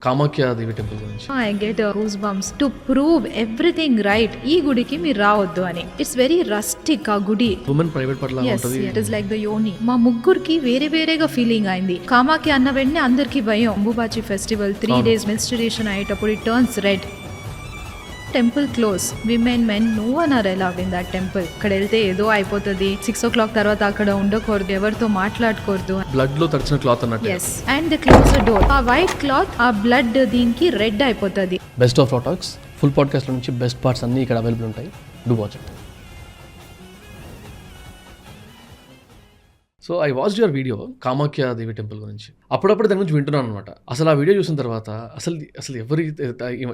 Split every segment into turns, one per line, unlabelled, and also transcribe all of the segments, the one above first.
Kamakhya Devi temple గురించి.
I get goose bumps to prove everything right. ఈ గుడికి మీరు రావద్దు అని. ఇట్స్ వెరీ రస్టిక్ ఆ గుడి.
ఉమెన్ ప్రైవేట్ పట్ల ఉంటది.
ఇట్ ఇస్ లైక్ ద యోని. మా ముగ్గురికి వేరే వేరేగా ఫీలింగ్ అయింది. కామాఖ్య అన్న వెంటనే అందరికి భయం. అంబుబాచి ఫెస్టివల్ 3 days మెన్స్ట్రుయేషన్ అయ్యేటప్పుడు it turns red. Temple close, women men no one are allowed in that temple. అక్కడ వెళ్తే ఏదో అయిపోతుంది, 6 o'clock తర్వాత అక్కడ ఉండకూడదు, ఎవరితో మాట్లాడకూడదు.
బ్లడ్ లో తడిచిన క్లాత్ అన్నట్టు.
Yes, and the close the door. ఆ వైట్ క్లాత్ ఆ బ్లడ్ దీనికి రెడ్ అయిపోతుంది.
Best of talks full podcast నుంచి బెస్ట్ పార్ట్స్ అన్ని ఇక్కడ అవైలబుల్ ఉంటాయి. Do watch it.
So I watch your video Kamakhya Devi temple గురించి. అప్పుడప్పుడు దాని గురించి వింటున్నాను అనమాట. అసలు ఆ వీడియో చూసిన తర్వాత అసలు ఎవరి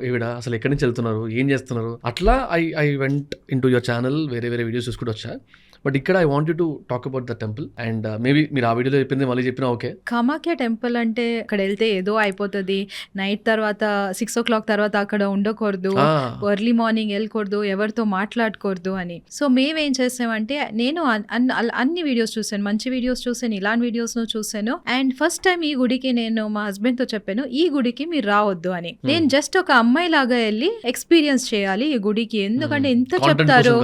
ఈవిడ అసలు ఎక్కడి నుంచి వెళ్తున్నారు, ఏం చేస్తున్నారు, అట్లా I went in to your channel, వేరే వీడియోస్ చూసుకుంటూ వచ్చా. బట్ ఇక్కడ I want to talk about the temple and maybe మీరు ఆ వీడియోలో చెప్పింది మళ్ళీ చెప్పినా ఓకే.
కామాఖ్య టెంపుల్ అంటే అక్కడ వెళ్తే ఏదో అయిపోతుంది, నైట్ తర్వాత 6 o'clock తర్వాత అక్కడ ఉండకూడదు, ఎర్లీ మార్నింగ్ వెళ్ళకూడదు, ఎవరితో మాట్లాడకూడదు అని. సో మేమేం చేసామంటే, నేను అన్ని వీడియోస్ చూసాను, మంచి వీడియోస్ చూసాను, ఇలాంటి వీడియోస్ చూసాను. అండ్ ఫస్ట్ టైం ఈ గుడికి నేను మా హస్బెండ్ తో చెప్పాను, ఈ గుడికి మీరు రావద్దు అని. నేను జస్ట్ ఒక అమ్మాయి లాగా వెళ్ళి ఎక్స్పీరియన్స్ చేయాలి ఈ గుడికి, ఎందుకంటే ఎంత చెప్తారు,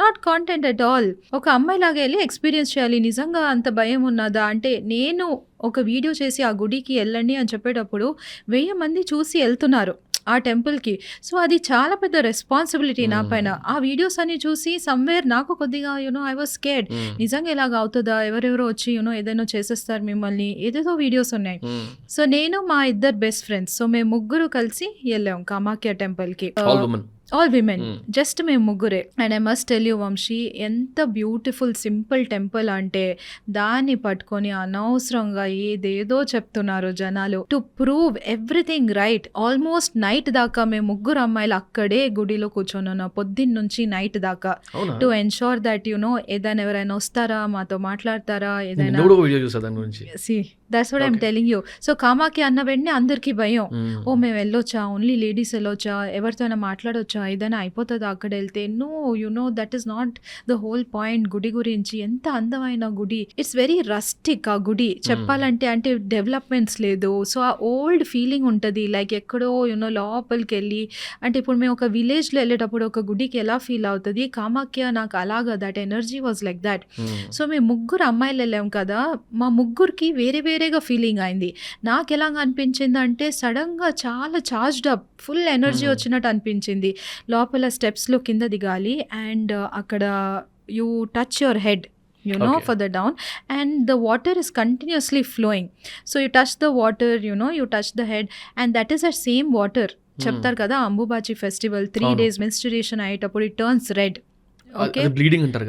నాట్ కాంటెంట్ అట్ ఆల్. ఒక అమ్మాయి లాగా వెళ్ళి ఎక్స్పీరియన్స్ చేయాలి. నిజంగా అంత భయం ఉన్నదా అంటే, నేను ఒక వీడియో చేసి ఆ గుడికి వెళ్ళండి అని చెప్పేటప్పుడు 1000 మంది చూసి వెళ్తున్నారు ఆ టెంపుల్కి. సో అది చాలా పెద్ద రెస్పాన్సిబిలిటీ నా పైన. ఆ వీడియోస్ అన్ని చూసి సమ్వేర్ నాకు కొద్దిగా ఐ వాజ్ స్కేర్డ్. నిజంగా ఇలాగ అవుతుందా, ఎవరెవరో వచ్చి ఏదైనా చేసేస్తారు మిమ్మల్ని, ఏదేదో వీడియోస్ ఉన్నాయి. సో నేను మా 2 బెస్ట్ ఫ్రెండ్స్, సో మేము ముగ్గురు కలిసి వెళ్ళాం కామాఖ్య టెంపుల్కి. ఆల్ విమెన్, జస్ట్ మేము ముగ్గురే. And I must tell you Vamshi, ఎంత బ్యూటిఫుల్ సింపుల్ టెంపుల్ అంటే, దాన్ని పట్టుకొని అనవసరంగా ఏదేదో చెప్తున్నారు జనాలు to prove everything right. Almost night దాకా మేము ముగ్గురు అమ్మాయిలు అక్కడే గుడిలో కూర్చొని ఉన్నాం, పొద్దున్న నుంచి నైట్ దాకా, టు ఎన్షోర్ దట్ ఏదైనా ఎవరైనా వస్తారా, మాతో మాట్లాడతారా, ఏదైనా. That's what I'm telling you. So Kamakhya అన్న వెంటనే అందరికి భయం, ఓ మేము వెళ్ళొచ్చా, ఓన్లీ లేడీస్ వెళ్ళొచ్చా, ఎవరితో మాట్లాడొచ్చా, ఏదైనా అయిపోతుందా అక్కడ వెళ్తే. Know that is not the whole point. గుడి గురించి ఎంత అందమైన గుడి, ఇట్స్ వెరీ రస్టిక్ ఆ గుడి చెప్పాలంటే. అంటే డెవలప్మెంట్స్ లేదు, సో ఆ ఓల్డ్ ఫీలింగ్ ఉంటుంది, లైక్ ఎక్కడో లోపలికి వెళ్ళి. అంటే ఇప్పుడు మేము ఒక విలేజ్లో వెళ్ళేటప్పుడు ఒక గుడికి ఎలా ఫీల్ అవుతుంది, కామాఖ్య నాకు అలాగా that energy was like that. So మేము ముగ్గురు అమ్మాయిలు వెళ్ళాం కదా, మా ముగ్గురికి వేరే వేరేగా ఫీలింగ్ అయింది. నాకు ఎలాగ అనిపించింది అంటే, సడన్గా చాలా చార్జ్డ్ అప్, ఫుల్ ఎనర్జీ వచ్చినట్టు అనిపించింది. లోపల స్టెప్స్లో కింద దిగాలి, అండ్ అక్కడ you touch your head for the down, and the water is continuously flowing. So you touch the water, you touch the head, and that is the same water. చెప్తారు కదా, Ambubachi festival 3 days menstruation అయ్యేటప్పుడు it turns red.
Okay,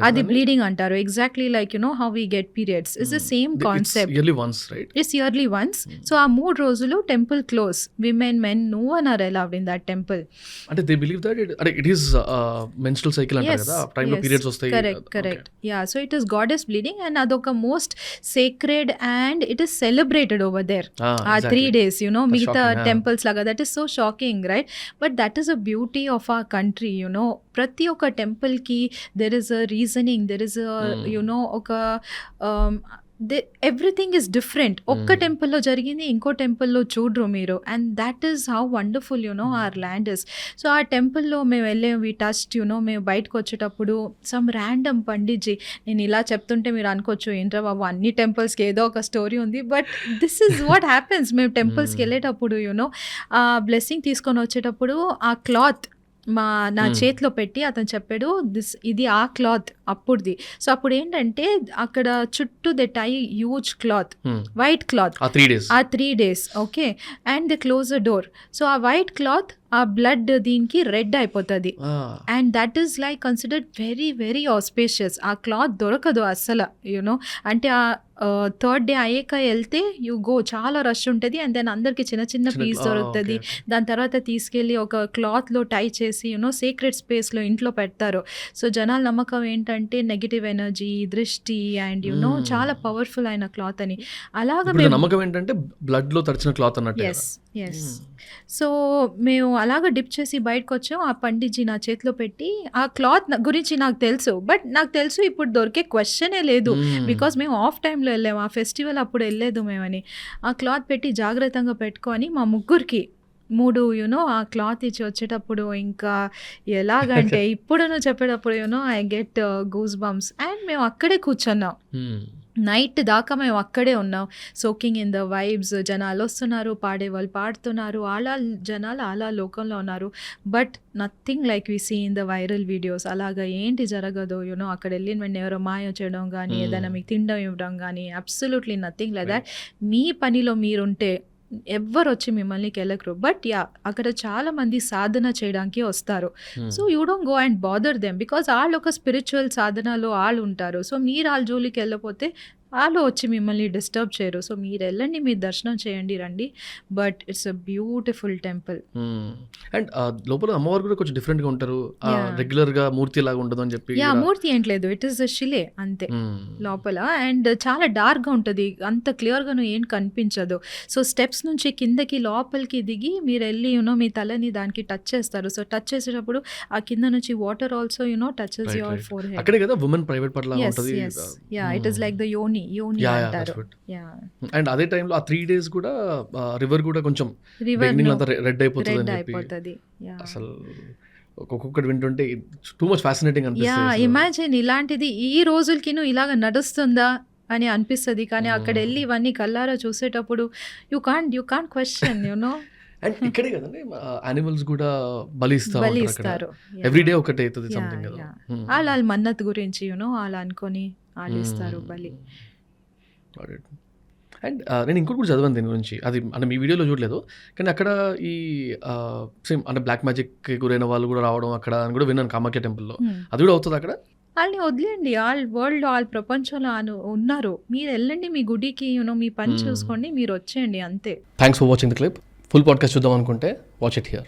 అది
bleeding అంటారు. Exactly like how we get periods. It's the same concept.
It's yearly once, right?
It's yearly once. So ఆ 3 రోజులు temple close, women men no one are allowed in that temple.
అంటే they believe that it is menstrual cycle అంటారు కదా, ఆ time లో periods వస్తాయి.
Correct. Yeah, so it is goddess bleeding, and అదొక most sacred and it is celebrated over there. 3 days, మిగతా temples లాగా. that is so shocking, right? But that is a beauty of our country. ప్రతి ఒక్క temple కి there is a reasoning, there is a ఒక everything is different. ఒక్క టెంపుల్లో జరిగింది ఇంకో టెంపుల్లో చూడరు మీరు, and that is how wonderful our land is. So ఆ టెంపుల్లో మేము వెళ్ళాము, వి టచ్డ్ మేము బయటకు వచ్చేటప్పుడు సమ్ ర్యాండమ్ పండిట్జీ. నేను ఇలా చెప్తుంటే మీరు అనుకోవచ్చు, ఏంట్రా బాబు అన్ని టెంపుల్స్కి ఏదో ఒక స్టోరీ ఉంది, but this is what happens. మేము టెంపుల్స్కి వెళ్ళేటప్పుడు ఆ బ్లెస్సింగ్ తీసుకొని వచ్చేటప్పుడు ఆ క్లాత్ నా చేతిలో పెట్టి అతను చెప్పాడు, ఇది ఆ క్లాత్ అప్పుడుది. సో అప్పుడు ఏంటంటే, అక్కడ చుట్టూ they tie huge cloth, white cloth, ఆ 3 days. Okay, and they close the door. So ఆ వైట్ క్లాత్ ఆ బ్లడ్ దీనికి రెడ్ అయిపోతుంది, and that is like considered very very auspicious. ఆ క్లాత్ దొరకదు అస్సలు, అంటే ఆ 3rd day అయ్యాక వెళ్తే యూ గో, చాలా రష్ ఉంటుంది, అండ్ దెన్ అందరికి చిన్న చిన్న పీస్ దొరుకుతుంది. దాని తర్వాత తీసుకెళ్ళి ఒక క్లాత్లో టై చేసి సీక్రెట్ స్పేస్లో ఇంట్లో పెడతారు. సో జనాల నమ్మకం ఏంటంటే నెగిటివ్ ఎనర్జీ, దృష్టి, అండ్ చాలా పవర్ఫుల్ అయిన క్లాత్ అని. అలాగా
నమ్మకం ఏంటంటే బ్లడ్ లో తడిచిన క్లాత్ అన్నట్టు.
ఎస్. సో మేము అలాగా డిప్ చేసి బయటకు వచ్చాం. ఆ పండిట్జీ నా చేతిలో పెట్టి, ఆ క్లాత్ గురించి నాకు తెలుసు, బట్ నాకు తెలుసు ఇప్పుడు దొరికే క్వశ్చనే లేదు, బికాస్ మేము ఆఫ్ టైంలో వెళ్ళాము, ఆ ఫెస్టివల్ అప్పుడు వెళ్ళలేదు మేమని. ఆ క్లాత్ పెట్టి జాగ్రత్తగా పెట్టుకొని మా ముగ్గురికి 3 ఆ క్లాత్ ఇచ్చి వచ్చేటప్పుడు ఇంకా ఎలాగంటే ఇప్పుడు నువ్వు చెప్పేటప్పుడు I get goose bumps. And మేము అక్కడే కూర్చున్నాం. నైట్ దాకా మేము అక్కడే ఉన్నాం. Soaking in the vibes. జనాలు వస్తున్నారు, పాడేవాళ్ళు పాడుతున్నారు, జనాలు అలా లోకంలో ఉన్నారు. But nothing like we see in the viral videos. అలాగా ఏంటి జరగదు అక్కడ వెళ్ళిన వెంటనే ఎవరో మాయ చేయడం కానీ ఏదైనా మీకు తినడం ఇవ్వడం కానీ అబ్సల్యూట్లీ నథింగ్ లైక్ దాట్. మీ పనిలో మీరుంటే ఎవ్వరు వచ్చి మిమ్మల్ని కెలకరు. బట్ అక్కడ చాలా మంది సాధన చేయడానికి వస్తారు. So you don't go and bother them because వాళ్ళు ఒక స్పిరిచువల్ సాధనలో వాళ్ళు ఉంటారు. సో మీరు వాళ్ళ జోలికి వెళ్ళకపోతే వాళ్ళు వచ్చి మిమ్మల్ని డిస్టర్బ్ చేయరు. సో మీరు వెళ్ళండి, మీరు దర్శనం చేయండి, రండి. But it's a beautiful temple.
And లోపల అమ్మవారు కూడా కొంచెం డిఫరెంట్ గా ఉంటారు. రెగ్యులర్ గా మూర్తి లాగా ఉండదు అని చెప్పి.
మూర్తి ఏంట్లేదు, ఇట్ ఈస్ శిలే అంతే లోపల. అండ్ చాలా డార్క్ గా ఉంటది, అంత క్లియర్ గా ఏం కనిపించదు. సో స్టెప్స్ నుంచి కిందకి లోపలికి దిగి మీరు వెళ్ళి మీ తలని దానికి టచ్ చేస్తారు. సో టచ్ చేసేటప్పుడు ఆ కింద నుంచి water also touches your four head.
అక్కడే కదా ఉమెన్ ప్రైవేట్ పార్ట్ లాగా ఉంటది.
ఇట్ ఈస్ లైక్ ద యోని అంటారు.
అండ్ అదే టైంలో ఆ 3 days కూడా రివర్ కూడా కొంచెం రెడ్ అయిపోతుంది. అసలు ఒక్కొక్కటి వింటుంటే టూ మచ్ ఫ్యాసినేటింగ్ అనిపిస్తుంది.
ఇమాజిన్ ఇలాంటిది ఈ రోజులకి ఇలాగ నడుస్తుందా అని అనిపిస్తుంది. కానీ అక్కడ వెళ్ళి ఇవన్నీ కల్లారా చూసేటప్పుడు యూ కాంట్ క్వశ్చన్
అండ్ ఇక్కడే కదండి యానిమల్స్ కూడా బలిస్తారు. ఎవ్రీడే ఒకటి అవుతుంది సంథింగ్ కదా.
వాళ్ళ మన్నత్ గురించి వాళ్ళు అనుకొని వాళ్ళు ఇస్తారు బలి.
అండ్ నేను ఇంకోటి కూడా చదివాను దీని గురించి. అది అంటే మీ వీడియోలో చూడలేదు, కానీ అక్కడ ఈ సేమ్ అంటే బ్లాక్ మ్యాజిక్ గురైన వాళ్ళు కూడా రావడం అక్కడ అని కూడా విన్నాను కామాఖ్య టెంపుల్లో. అది కూడా అవుతుంది అక్కడ?
వాళ్ళని వదిలేండి, వాళ్ళ వరల్డ్ వాళ్ళ ప్రపంచంలో ఉన్నారు. మీరు వెళ్ళండి మీ గుడికి, మీ పని చూసుకోండి, మీరు వచ్చేయండి అంతే.
Thanks for watching the clip. Full podcast చూద్దాం అనుకుంటే వాచ్ ఇట్ హియర్.